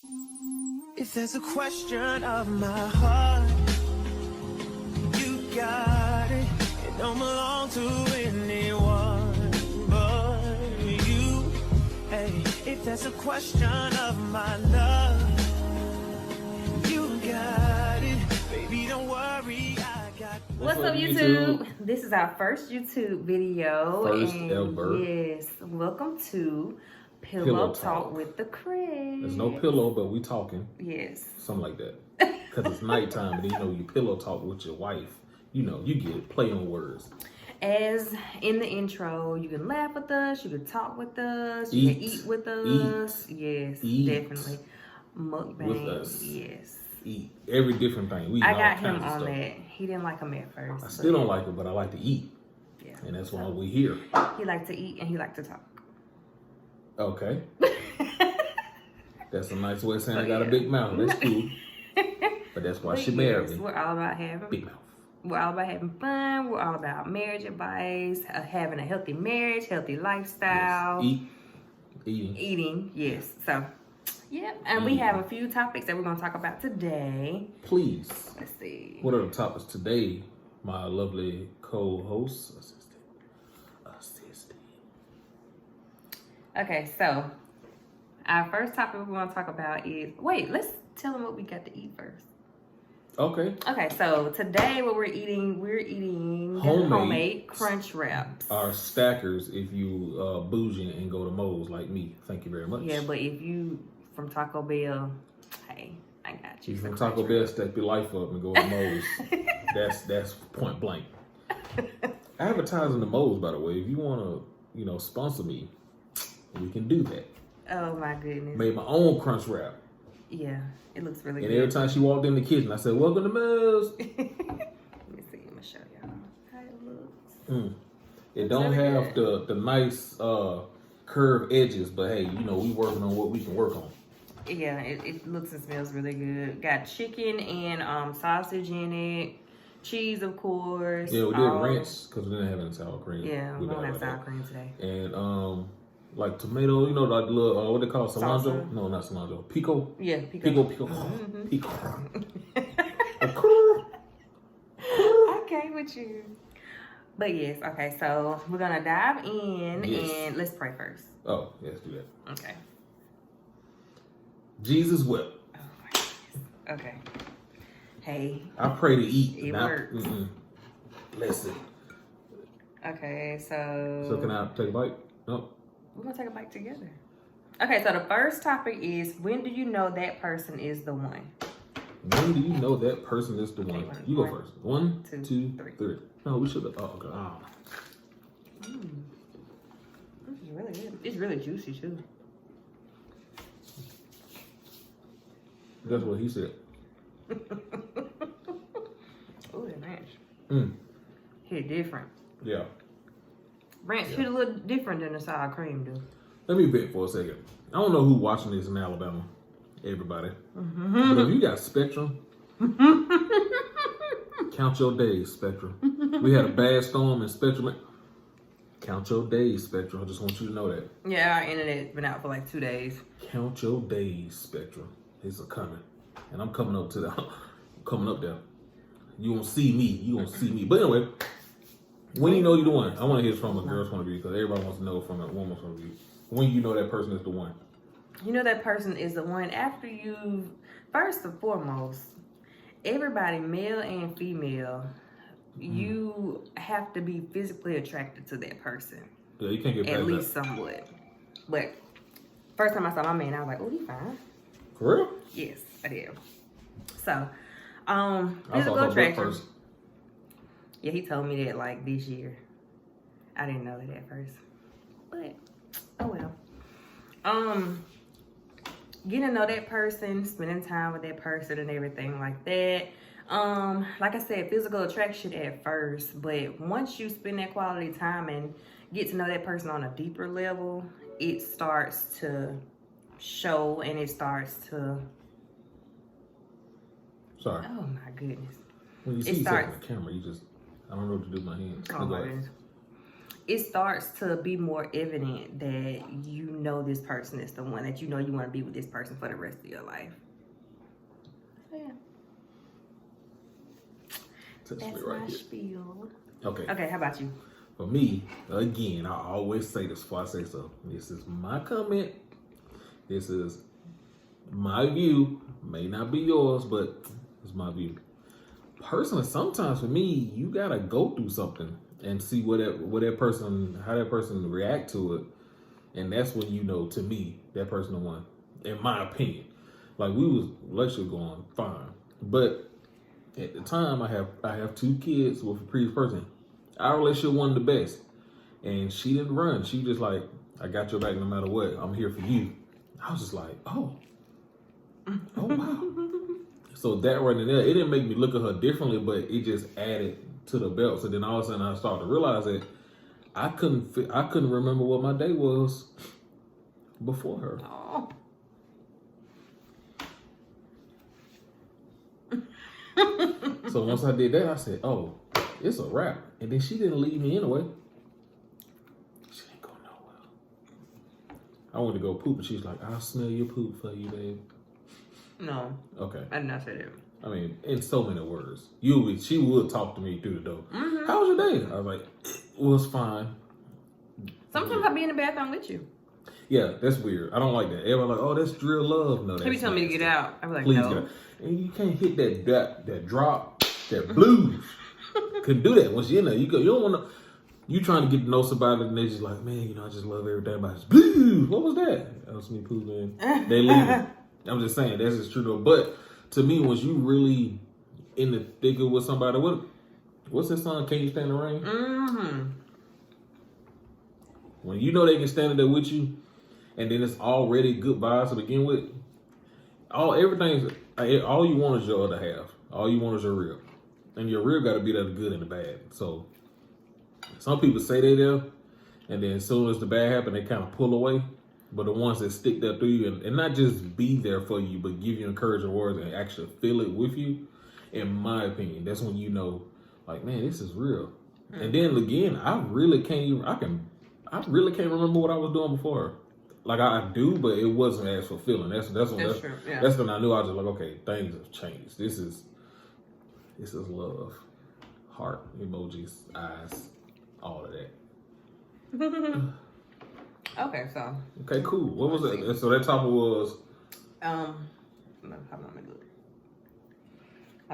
If there's a question of my heart, you got it. It don't belong to anyone but you. Hey, if there's a question of my love, you got it. Baby, don't worry, I got. What's up, YouTube? This is our first YouTube video. First ever. Yes, welcome to Pillow Talk with the Chris. There's no pillow, but we talking. Yes. Something like that. Because it's nighttime, and then you know you pillow talk with your wife. You know, you get it. Play on words. As in the intro, you can laugh with us, you can talk with us, you can eat with us. Yes, definitely. Mukbang with us. Yes. Eat every different thing. I got him on that. He didn't like them at first. I still don't like it, but I like to eat. Yeah. And that's why we here. He likes to eat and he likes to talk. Okay. That's a nice way of saying I got a big mouth. That's cool. But that's why she married me. We're all about having big mouth. We're all about having fun. We're all about marriage advice, having a healthy marriage, healthy lifestyle. Yes. Eating, yes. So, yeah. And we have a few topics that we're going to talk about today. Please. Let's see. What are the topics today, my lovely co-host? Assistant. Okay, so our first topic we want to talk about is... Wait, let's tell them what we got to eat first. Okay. Okay, so today what we're eating homemade crunch wraps. Our stackers if you bougie and go to Moe's like me. Thank you very much. Yeah, but if you from Taco Bell, hey, I got you. If you from Taco Bell, step your life up and go to Moe's. that's point blank. Advertising the Moe's, by the way. If you want to, sponsor me, we can do that. Oh my goodness. Made my own crunch wrap. Yeah, it looks really good. And every time she walked in the kitchen, I said, "Welcome to Moe's." Let me see. I'm gonna show y'all how it looks. It don't have the nice curved edges, but hey, we working on what we can work on. Yeah, it looks and smells really good. Got chicken and sausage in it, cheese of course. Yeah, we did ranch because we didn't have any sour cream. Yeah, we don't have sour cream today. And like tomato, like the little what they call cilantro? Salsa? No, not cilantro. Pico. Yeah, pico. Pico. Okay, with you. But yes, okay, so we're gonna dive in and let's pray first. Oh, yeah, let's do that. Okay. Jesus wept. Oh my goodness. Okay. Hey. I pray to eat. It works. Listen. Okay, so. So can I take a bite? No. We're gonna take a bite together. Okay, so the first topic is, when do you know that person is the one? When do you know that person is the one? You go first. One, two, three. No, we should have. Oh, okay. Oh. This is really good. It's really juicy too. That's what he said. Oh, that ranch. Hit different. Yeah. Ranch hit a little different than the sour cream do. Let me bet for a second. I don't know who's watching this in Alabama. Everybody. But if you got Spectrum, count your days, Spectrum. We had a bad storm in Spectrum. Count your days, Spectrum. I just want you to know that. Yeah, our internet's been out for like 2 days. Count your days, Spectrum. It's a coming. And I'm coming up there. You won't see me. But anyway, when you know you're the one, I want to hear from a girl's point of view because everybody wants to know from a woman's point of view. When you know that person is the one. You know that person is the one after you, first and foremost, everybody, male and female, you have to be physically attracted to that person. Yeah, you can't get past at least that. somewhat. But first time I saw my man, I was like, oh, he fine. For real? Yes, I did. So, I physical thought attraction. first. Yeah, he told me that like this year. I didn't know that at first. But, oh well. Getting to know that person, spending time with that person and everything like that. Like I said, physical attraction at first, but once you spend that quality time and get to know that person on a deeper level, it starts to show and it starts to... Sorry. Oh my goodness. When you see yourself on the camera, I don't know what to do with my hands. Oh my goodness. it starts to be more evident that you know this person is the one, that you know you want to be with this person for the rest of your life. Yeah. That's right my here. spiel. Okay, how about you? For me, again, I always say this before I say so. This is my comment. This is my view. May not be yours, but it's my view. Personally, sometimes for me, you gotta go through something and see how that person react to it, and that's when you know. To me, that person the one. In my opinion, like we was relationship going fine, but at the time I have 2 kids with a previous person. Our relationship wasn't the best, and she didn't run. She was just like, I got your back no matter what. I'm here for you. I was just like, oh wow. So that right there, it didn't make me look at her differently, but it just added to the belt. So then all of a sudden I started to realize that I couldn't remember what my day was before her. Oh. So once I did that, I said, oh, it's a wrap. And then she didn't leave me anyway. She didn't go nowhere. I wanted to go poop, and she's like, I'll smell your poop for you, babe. No. Okay. I did not say that. I mean, in so many words. She would talk to me through the door. Mm-hmm. How was your day? I was like, it was fine. Sometimes I'll be in the bathroom with you. Yeah, that's weird. I don't like that. Everyone like, oh, that's real love. No, that's He be telling me to get out. I'm like, please no. get out. And you can't hit that drop, that blues. Couldn't do that. Once you're in there, you don't want to. You trying to get to know somebody, and they just like, man, I just love everything about this blues. What was that? That was me pooping. They leaving. I'm just saying that's just true though. But to me, once you really in the thick of with somebody, what's that song? Can You Stand the Rain? Mm-hmm. When you know they can stand there with you, and then it's already good vibes to begin with. All you want is your other half. All you want is your real, and your real got to be there, the good and the bad. So some people say they there, and then as soon as the bad happen, they kind of pull away. But the ones that stick there through you and not just be there for you, but give you encouraging words and actually feel it with you, in my opinion, that's when you know, like, man, this is real. Mm-hmm. And then again, I really can't remember what I was doing before. Like I do, but it wasn't as fulfilling. That's true. Yeah. That's when I knew I was just like, okay, things have changed. This is love, heart emojis, eyes, all of that. Okay, so. Okay, cool. What was it? So that topic was. My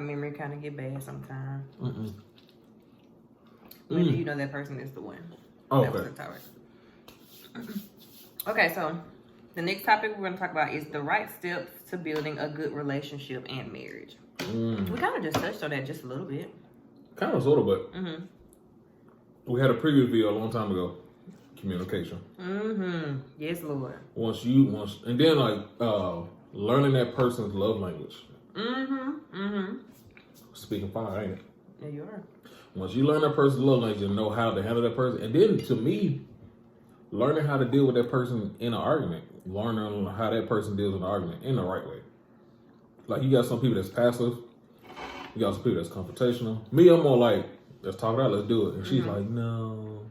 memory kind of get bad sometimes. Mm-mm. When do you know that person is the one? Oh, that was the topic. Okay, so the next topic we're going to talk about is the right steps to building a good relationship and marriage. We kind of just touched on that just a little bit. Kind of, sort of, but we had a previous video a long time ago. Communication. Mm-hmm. Yes, Lord. And then like learning that person's love language. Mm-hmm. Mm-hmm. Speaking fire, ain't it? Yeah, you are. Once you learn that person's love language and know how to handle that person, and then to me, learning how to deal with that person in an argument, learning how that person deals with an argument in the right way. Like you got some people that's passive, you got some people that's confrontational. Me, I'm more like, let's talk it out, let's do it. And she's like, no.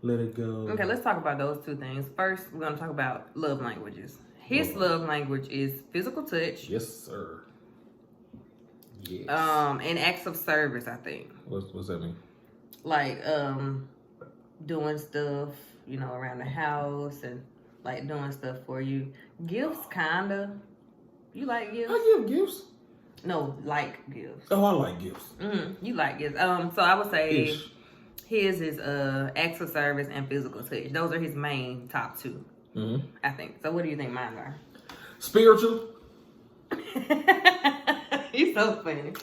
Let it go. Okay, let's talk about those two things. First, we're going to talk about love languages. His love language is physical touch. Yes, sir. Yes. And acts of service, I think. What's that mean? Like, doing stuff, around the house and like doing stuff for you. Gifts, kinda. You like gifts? I give gifts. No, like gifts. Oh, I like gifts. You like gifts. So I would say Ish. his is acts of service and physical touch. Those are his main top two. I think. So what do you think mine are? Spiritual. You're so funny.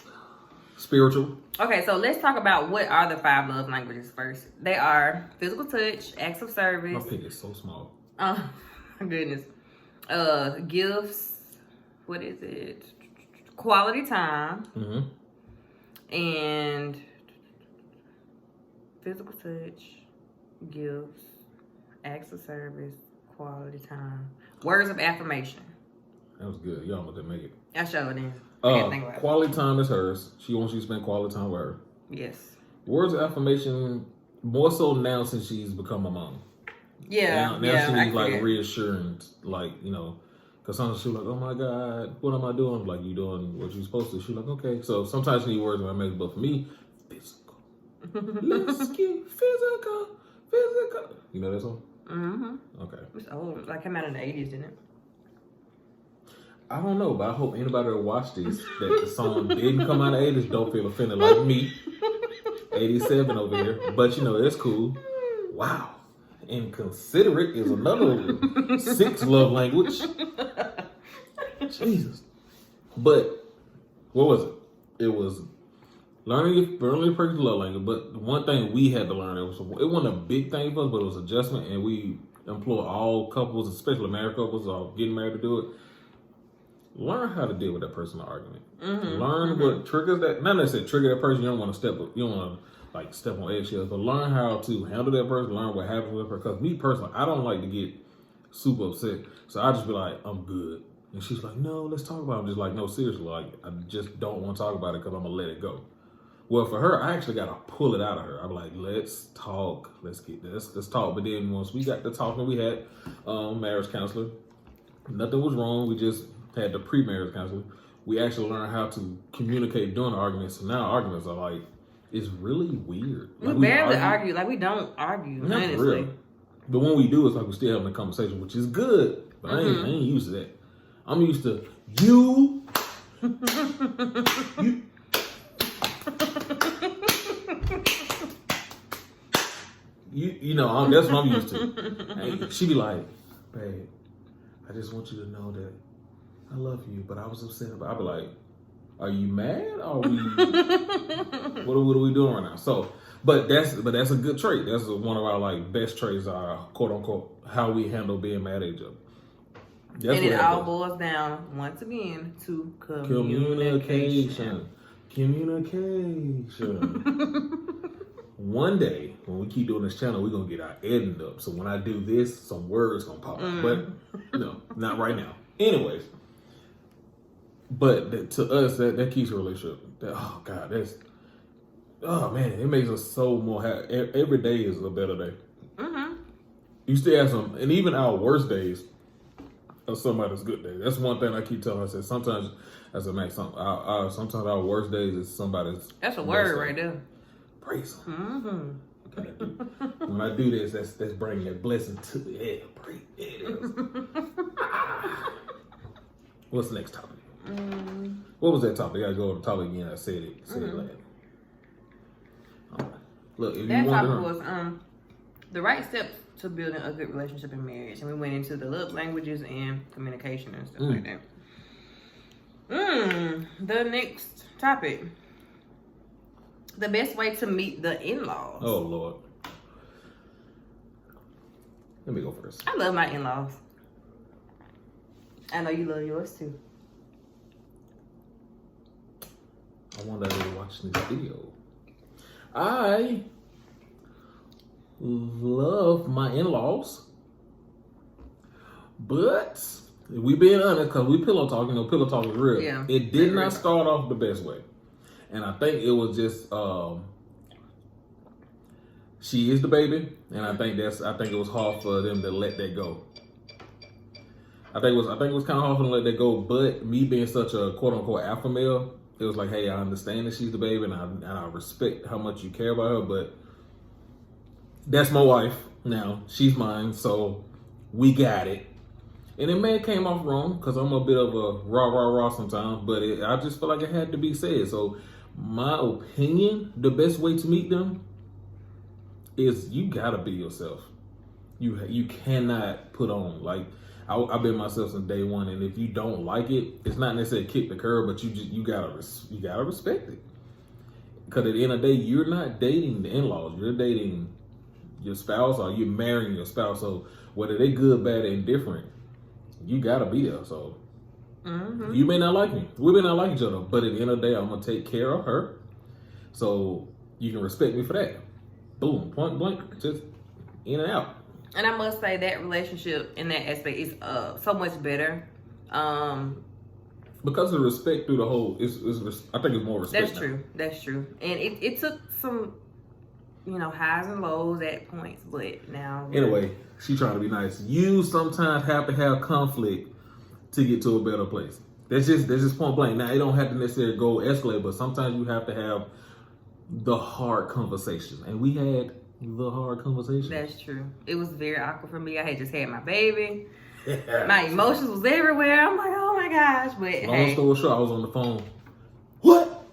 Spiritual. Okay, so let's talk about what are the 5 love languages first. They are physical touch, acts of service. My pig is so small. Oh, my goodness. Gifts. What is it? Quality time. And physical touch, gifts, acts of service, quality time, words of affirmation. That was good. Y'all want to make it. I showed it in. I can't think about it. Quality time is hers. She wants you to spend quality time with her. Yes. Words of affirmation, more so now since she's become a mom. Yeah, now she needs like get it. reassurance, like, you know, because sometimes she's like, oh my God, what am I doing? I'm like, you doing what you're supposed to. She's like, okay. So sometimes she needs words when I make it, but for me, physical. Let's get physical. You know that song? Mm-hmm. Okay. It's old. Like came out in the 80s, didn't it? I don't know, but I hope anybody that watched this, that the song didn't come out of the 80s, don't feel offended like me. 87 over here. But you know, that's cool. Wow. Inconsiderate is another 6 love language. Jesus. But what was it? It was learning a person's love language. But one thing we had to learn, it wasn't a big thing for us, but it was adjustment, and we employ all couples, especially married couples, or getting married to do it. Learn how to deal with that personal argument. Learn what triggers that. Not necessarily trigger that person. You don't want to step on eggshells, but learn how to handle that person. Learn what happens with her. Because me personally, I don't like to get super upset, so I just be like, I'm good. And she's like, no, let's talk about it. I'm just like, no, seriously, like I just don't want to talk about it because I'm gonna let it go. Well, for her, I actually gotta pull it out of her. I'm like, let's talk. Let's get this. Let's talk. But then once we got to talking, we had marriage counselor. Nothing was wrong. We just had the pre-marriage counseling. We actually learned how to communicate during the arguments. So now arguments are like, it's really weird. Like, we barely argue. Like we don't argue, not honestly. for real. But when we do, it's like we're still having a conversation, which is good. But I ain't used to that. I'm used to you. You know, that's what I'm used to. And she be like, babe, I just want you to know that I love you, but I was upset about. I be like, are you mad? Are we? what are we doing right now? So, but that's a good trait. That's one of our like best traits. Are quote unquote how we handle being mad at each other. That's and it all boils down once again to communication. One day when we keep doing this channel, we're gonna get our editing up. So when I do this, some words gonna pop up. But no, not right now. Anyways. But to us, that keeps a relationship. Oh God, it makes us so more happy. Every day is a better day. You still have some, and even our worst days are somebody's good day. That's one thing I keep telling myself. Sometimes, as a Mac, sometimes our worst days is somebody's. That's a word right there. Praise Him. When I do this, that's bringing that blessing to the head. Praise it is. What's the next topic? What was that topic? I gotta go over the topic again. I said it last. Look, if that you topic wonder, was the right steps to building a good relationship in marriage, and we went into the love languages and communication and stuff like that. The next topic: the best way to meet the in-laws. Oh Lord, let me go first. I love my in-laws. I know you love yours too. I wonder if you're watching this video. I love my in-laws, but we being honest, because we pillow talking, pillow talk is real. Yeah, it did not start off the best way, and I think it was just she is the baby, and I think it was hard for them to let that go. I think it was kind of hard for them to let that go, but me being such a quote unquote alpha male, it was like, hey, I understand that she's the baby, and I respect how much you care about her, but that's my wife now. She's mine, so we got it. And it may have came off wrong, because I'm a bit of a rah sometimes, but I just feel like it had to be said. So my opinion, the best way to meet them is you gotta be yourself. You cannot put on, like, I've been myself since day one, and if you don't like it, it's not necessarily kick the curb, but you gotta respect it. Because at the end of the day, you're not dating the in-laws, you're dating your spouse, or you're marrying your spouse. So whether they good, bad, or indifferent, you gotta be there. So you may not like me, we may not like each other, but at the end of the day, I'm gonna take care of her, so you can respect me for that. Boom, point blank, just in and out. And I must say that relationship in that aspect is so much better. Because of respect through the whole, I think it's more respect. That's true. And it took some you know, highs and lows at points, but now. Anyway, she trying to be nice. You sometimes have to have conflict to get to a better place. That's just point blank. Now, it don't have to necessarily go escalate, but sometimes you have to have the hard conversation. And we had the hard conversation. That's true. It was very awkward for me. I had just had my baby. My emotions was everywhere. I'm like, oh my gosh. But Long story short, I was on the phone. What?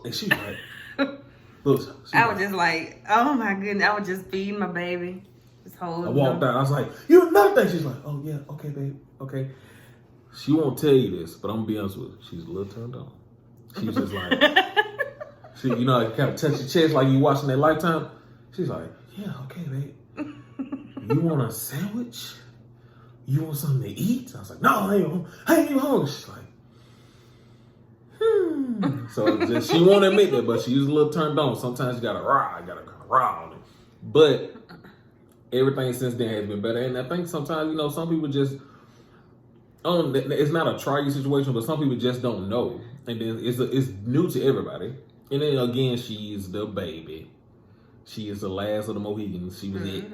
And she like, look. I was just like, oh my goodness. I was just feeding my baby. Just holding I walked out. I was like, you're nothing. She's like, oh yeah, okay, babe, okay. She won't tell you this, but I'm gonna be honest with you. She's a little turned on. She's just like, she, you know, kind of touch your chest like you watching that Lifetime. She's like, yeah, okay, babe. You want a sandwich? You want something to eat? I was like, no, I ain't even hungry. She's like, So she won't admit that, but she's a little turned on. Sometimes you gotta kind of rah on it. But everything since then has been better. And I think sometimes, you know, some people just, it's not a trying situation, but some people just don't know. And then it's new to everybody. And then again, she's the baby. She is the last of the Mohegans. She was it.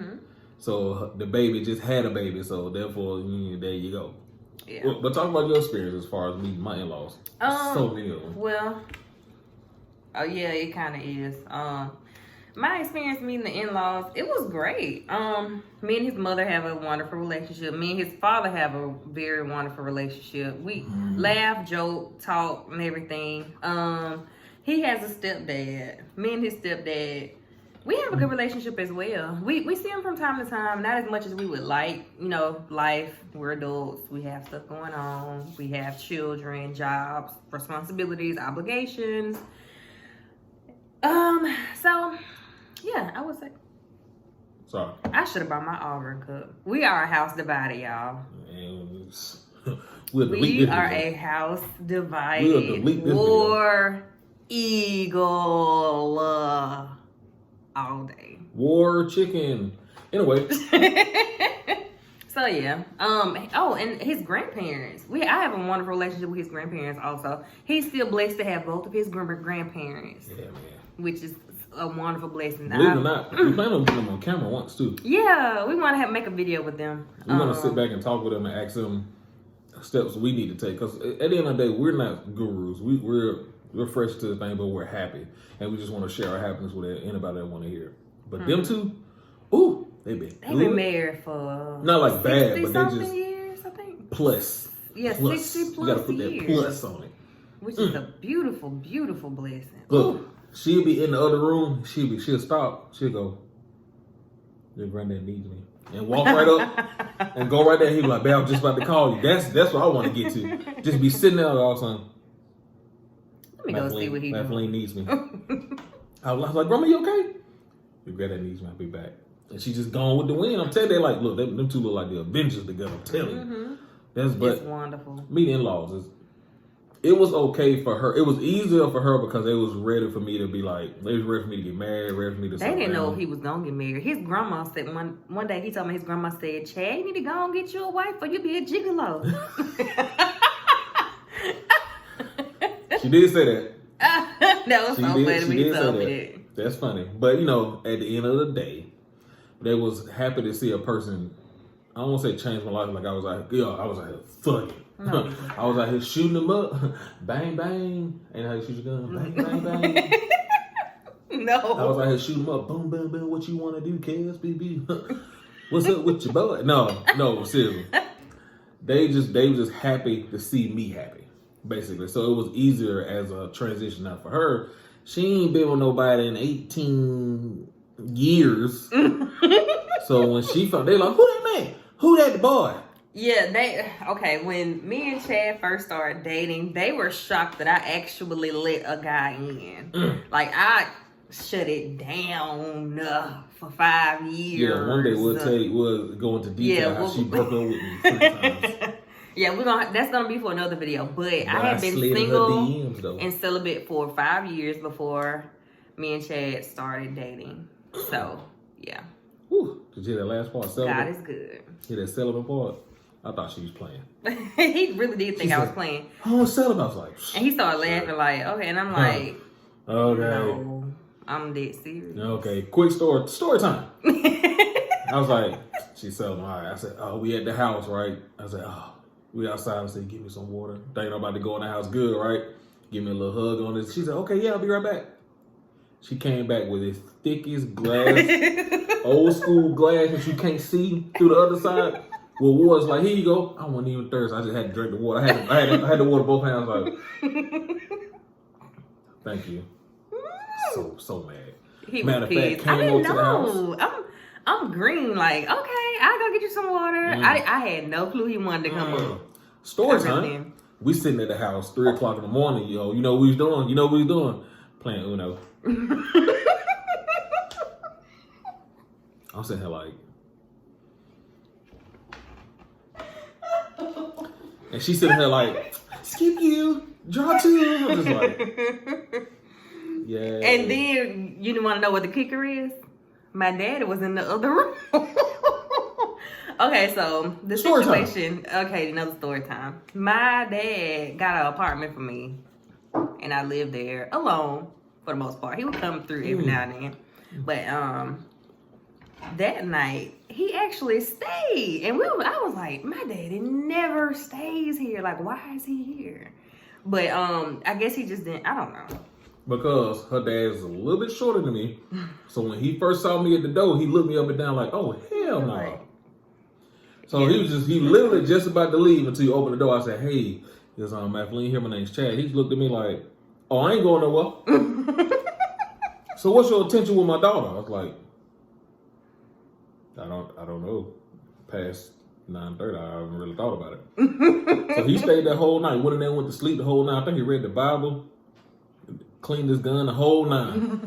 So the baby just had a baby. So therefore, there you go. Yeah. But talk about your experience as far as meeting my in-laws. So many of them. Well, oh yeah, it kind of is. My experience meeting the in-laws, it was great. Me and his mother have a wonderful relationship. Me and his father have a very wonderful relationship. We laugh, joke, talk, and everything. He has a stepdad. Me and his stepdad, we have a good relationship as well. We see him from time to time, not as much as we would like. You know, life, we're adults, we have stuff going on, we have children, jobs, responsibilities, obligations. So, yeah, I would say. Sorry. I should have bought my Auburn cup. We are a house divided, y'all. We are a house divided. War Eagle all day. War chicken. Anyway. So yeah. Oh, and his grandparents. I have a wonderful relationship with his grandparents also. He's still blessed to have both of his grandparents. Yeah, man. Which is a wonderful blessing. Believe it or not, we plan on getting them on camera once too. Yeah, we want to make a video with them. We want to sit back and talk with them and ask them steps we need to take. Because at the end of the day, we're not gurus. We're fresh to the thing, but we're happy, and we just want to share our happiness with anybody that want to hear it. But them two, ooh, they've been married for not like bad, but they just years, I think. Plus. 60 plus you gotta put years. that plus on it, which is a beautiful, beautiful blessing. Look. Ooh. She'll be in the other room. She'll stop. She'll go, your granddad needs me. And walk right up and go right there. He'll be like, babe, I'm just about to call you. That's what I want to get to. Just be sitting there all of a sudden. Let me go see what he does. Kathleen needs me. I was like, Grandma, you okay? Your granddad needs me. I'll be back. And she just gone with the wind. I'm telling you, like, look, them two look like the Avengers together. I'm telling you. It's wonderful. Meeting in-laws it was okay for her. It was easier for her because they was ready for me to be like, they was ready for me to get married, ready for me to They didn't know if he was going to get married. His grandma said, one day he told me his grandma said, Chad, you need to go and get you a wife or you be a gigolo. She did say that. That was so funny when he told me that. That's funny. But, you know, at the end of the day, they was happy to see a person, I don't want to say change my life, like I was like, fuck it. No. I was out here shooting them up. Bang, bang. Ain't how you shoot your gun. Bang, bang, bang. No. I was out here shooting them up. Boom, boom, boom. What you want to do, kids? BB. What's up with your boy? No, seriously. They were just happy to see me happy, basically. So it was easier as a transition. Now for her, she ain't been with nobody in 18 years. So when she found, they like, who that man? Who that boy? Yeah, when me and Chad first started dating, they were shocked that I actually let a guy in. Like, I shut it down for 5 years. Yeah, one day we'll go into detail how she broke up with me 3 times. Yeah, that's gonna be for another video. But I had been single and celibate for 5 years before me and Chad started dating. So, yeah. Whew. Did you hear that last part? Celibate? God is good. Hear that celibate part? I thought she was playing. He really did think I was playing. Oh, celibate. I was like, and he started laughing like, okay, and I'm like, okay. I'm dead serious. Okay, quick story time. I was like, she said, all right. I said, oh, we at the house, right? I said, oh, we outside. I said, give me some water. Thinking I'm about to go in the house good, right? Give me a little hug on this. She said, okay, yeah, I'll be right back. She came back with this thickest glass, old school glass that you can't see through the other side. Well, was like, here you go. I wasn't even thirsty. I just had to drink the water. I had the water both hands. Like, thank you. So mad. He Matter of was fact, pissed. I came didn't over to the house. I'm green. Like, okay, I'll go get you some water. I had no clue he wanted to come up. Story time. We sitting at the house 3 o'clock in the morning, yo. You know what we was doing? Playing Uno. I'm sitting here like, and she's sitting here like, skip you, draw 2. I'm just like, yeah. And then you want to know what the kicker is? My daddy was in the other room. Okay, so the situation. Okay, another story time. My dad got an apartment for me, and I lived there alone for the most part. He would come through every now and then, but that night he actually stayed, and I was like, my daddy never stays here. Like, why is he here? But I guess he just didn't. I don't know. Because her dad is a little bit shorter than me, so when he first saw me at the door, he looked me up and down like, oh hell no. Right. So he literally just about to leave until you open the door. I said, hey, there's Matheline here. My name's Chad. He looked at me like, oh, I ain't going nowhere. So what's your intention with my daughter? I was like, I don't know. Past 9:30, I haven't really thought about it. So he stayed that whole night. Went in there, went to sleep the whole night. I think he read the Bible, cleaned his gun the whole nine.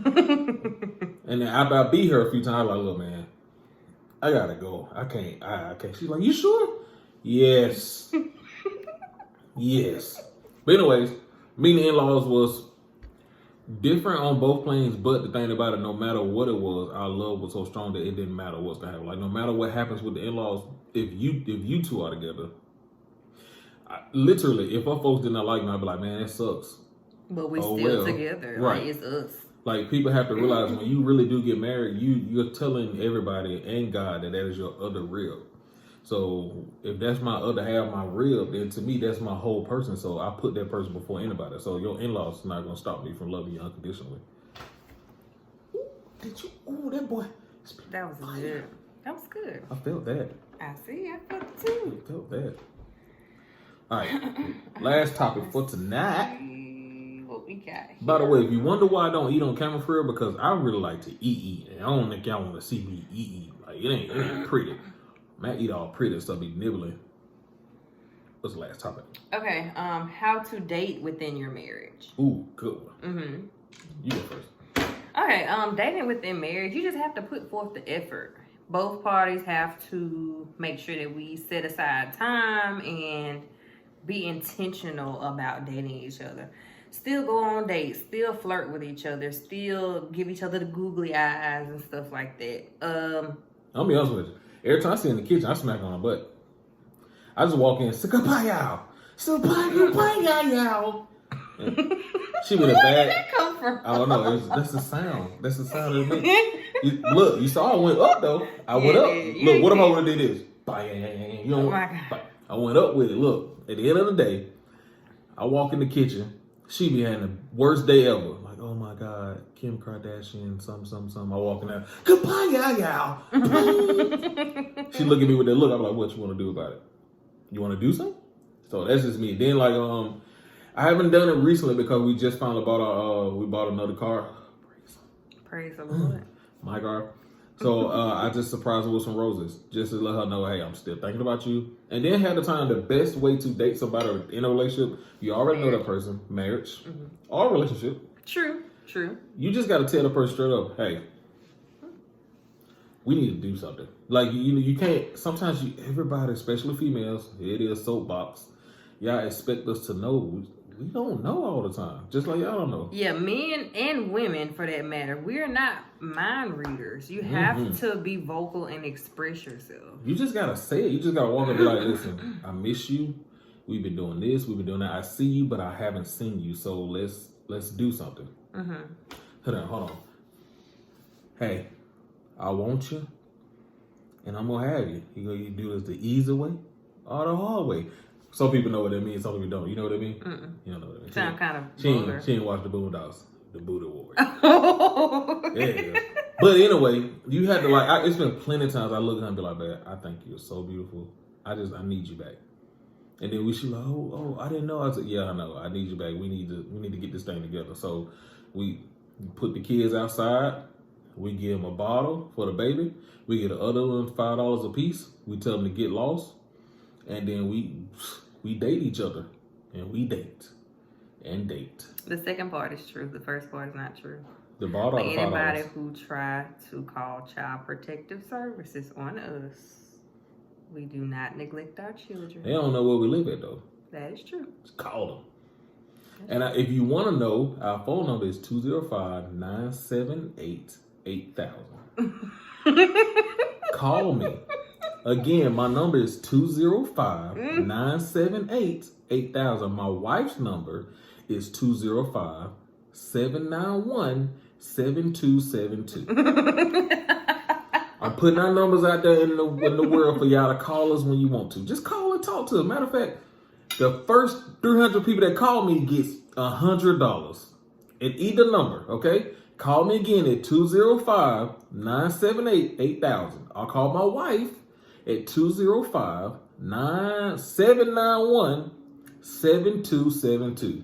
And then after I beat her a few times, I was like, look, man, I gotta go. I can't. She's like, you sure? Yes. Yes. But anyways, meeting the in-laws was different on both planes, but the thing about it, no matter what it was, our love was so strong that it didn't matter what's gonna happen. Like, no matter what happens with the in-laws, if you two are together, literally, if our folks did not like me, I'd be like, man, it sucks. But we still together. Right. Like, it's us. Like, people have to realize when you really do get married, you're telling everybody and God that is your other rib. So if that's my other half, my rib, then to me, that's my whole person. So I put that person before anybody. So your in-laws is not going to stop me from loving you unconditionally. Did you? Oh, that boy. That was good. That was good. I felt that. I see. I felt it too. I felt that. All right. Last topic for tonight. What we got here. By the way, if you wonder why I don't eat on camera for real, because I really like to eat. And I don't think y'all want to see me eat. Like, it ain't pretty. Matt eat all pretty stuff, be nibbling. What's the last topic? Okay, how to date within your marriage. Ooh, good one. Mm-hmm. You go first. Okay, dating within marriage, you just have to put forth the effort. Both parties have to make sure that we set aside time and be intentional about dating each other. Still go on dates, still flirt with each other, still give each other the googly eyes and stuff like that. I'll be honest with you. Every time I see her in the kitchen, I smack on her butt. I just walk in, Sakapayow! Sakapayow! She with a bag. Where did that come from? I don't know. That's the sound. That's the sound of it makes. Look, you saw I went up though. I went up. Look, what if I would have did this? You know, oh my God. I went up with it. Look, at the end of the day, I walk in the kitchen. She be having the worst day ever. Like, oh my God, Kim Kardashian, something. I walk in there, goodbye, y'all. She look at me with that look. I'm like, what you want to do about it? You want to do something? So that's just me. Then like, I haven't done it recently because we just finally bought another car. Praise the Lord. My car. So I just surprised her with some roses just to let her know, hey, I'm still thinking about you. And then have the time, the best way to date somebody in a relationship, you already know that person, marriage, or relationship. True. You just got to tell the person straight up, hey, we need to do something. Like, you can't, sometimes everybody, especially females, it is soapbox, y'all expect us to know. We don't know all the time, just like y'all don't know. Yeah, men and women, for that matter, we're not mind readers. You have to be vocal and express yourself. You just gotta say it. You just gotta walk up and be like, listen, I miss you. We've been doing this. We've been doing that. I see you, but I haven't seen you. So let's do something. Hold on. hey, I want you, and I'm gonna have you. You do this the easy way or the hard way. Some people know what that means. Some people don't. You know what I mean? Mm-mm. You don't know what I mean. Sound kind of She vulgar. ain't watched the Boondocks, the Buddha War. Yeah. But anyway, you had to like. It's been plenty of times I look at her and be like, "Man, I think you're so beautiful. I need you back." And then she like, "Oh, I didn't know." I said, "Yeah, I know. I need you back. We need to get this thing together." So we put the kids outside. We give them a bottle for the baby. We get the other one $5 a piece. We tell them to get lost, and then we date each other, and we date and date. The second part is true. The first part is not true. The bottle. For anybody who tried to call Child Protective Services on us, we do not neglect our children. They don't know where we live at though. That is true. Just call them. And if you want to know, our phone number is 205-978-8000. Call me. Again, my number is 205-978-8000. My wife's number is 205-791-7272. I'm putting our numbers out there in the world for y'all to call us when you want to. Just call and talk to us. Matter of fact, the first 300 people that call me gets $100 at either number, okay? Call me again at 205-978-8000. I'll call my wife at 205-791-7272.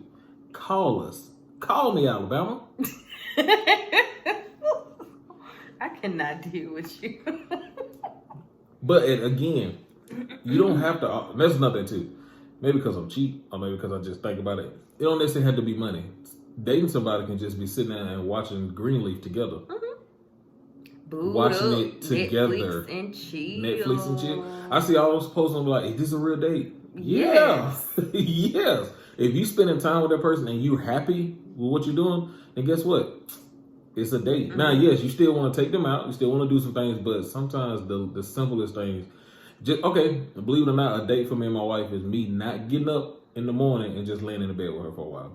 Call us. Call me, Alabama. I cannot deal with you. But again, you don't have to. That's nothing too. Maybe because I'm cheap, or maybe because I just think about it. It don't necessarily have to be money. Dating somebody can just be sitting there and watching Greenleaf together. Watching it together. Netflix and chill. I see all those posts and I'm like, is this a real date? Yes. Yeah. Yes. If you spending time with that person and you're happy with what you're doing, then guess what? It's a date. Mm-hmm. Now, yes, you still want to take them out. You still want to do some things, but sometimes the simplest things, believe it or not, a date for me and my wife is me not getting up in the morning and just laying in the bed with her for a while.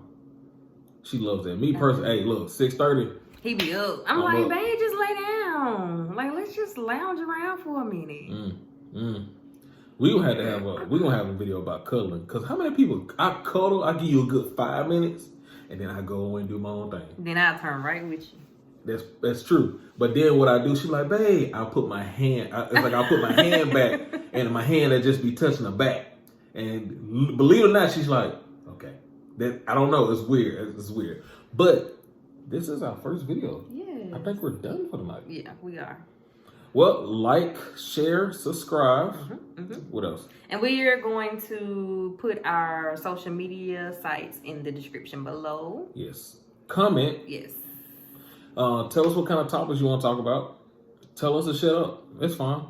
She loves that. Me personally, hey, look, 6:30. He be up. I'm like, babe, just lay down. Like, let's just lounge around for a minute. We gonna have a video about cuddling. Cause how many people I cuddle? I give you a good 5 minutes, and then I go away and do my own thing. Then I turn right with you. That's true. But then what I do, she's like, babe, I'll put my hand. I'll put my hand back, and my hand will just be touching her back. And believe it or not, she's like, okay. That I don't know. It's weird. It's weird. But this is our first video. Yeah. I think we're done for the night. Yeah, we are. Well, like, share, subscribe. What else? And we are going to put our social media sites in the description below. Yes. Comment. Yes. Tell us what kind of topics you want to talk about. Tell us to shut up. It's fine.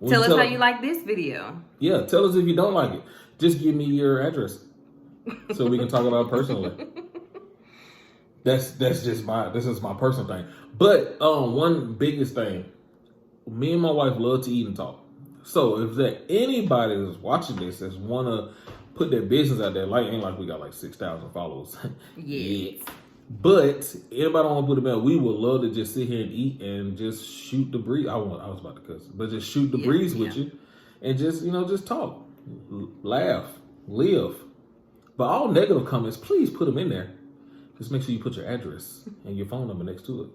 Tell us how you like this video. Yeah, tell us if you don't like it. Just give me your address so we can talk about it personally. This is my personal thing. But one biggest thing, me and my wife love to eat and talk. So if there anybody that's watching this that's wanna put their business out there, like ain't like we got like 6,000 followers. Yes. But anybody want to put it out, we would love to just sit here and eat and just shoot the breeze. I was about to cuss, but just shoot the breeze with you, and just just talk, laugh, live. But all negative comments, please put them in there. Just make sure you put your address and your phone number next to it.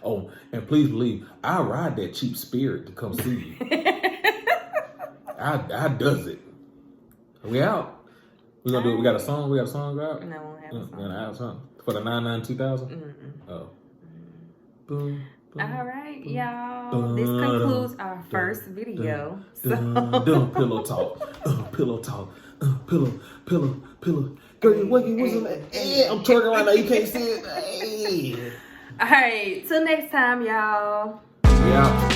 Oh, and please believe, I ride that cheap Spirit to come see you. I does it. We out. We gonna do it. We got a song. We got a song out. No, we don't have a song. For the 99-2000. Oh. Boom. All right, y'all. This concludes our first video. Pillow talk. Pillow talk. Pillow. Girl, what's in that? Hey, I'm twerking right now. You can't see it. Hey. All right. Till next time, y'all. Yeah.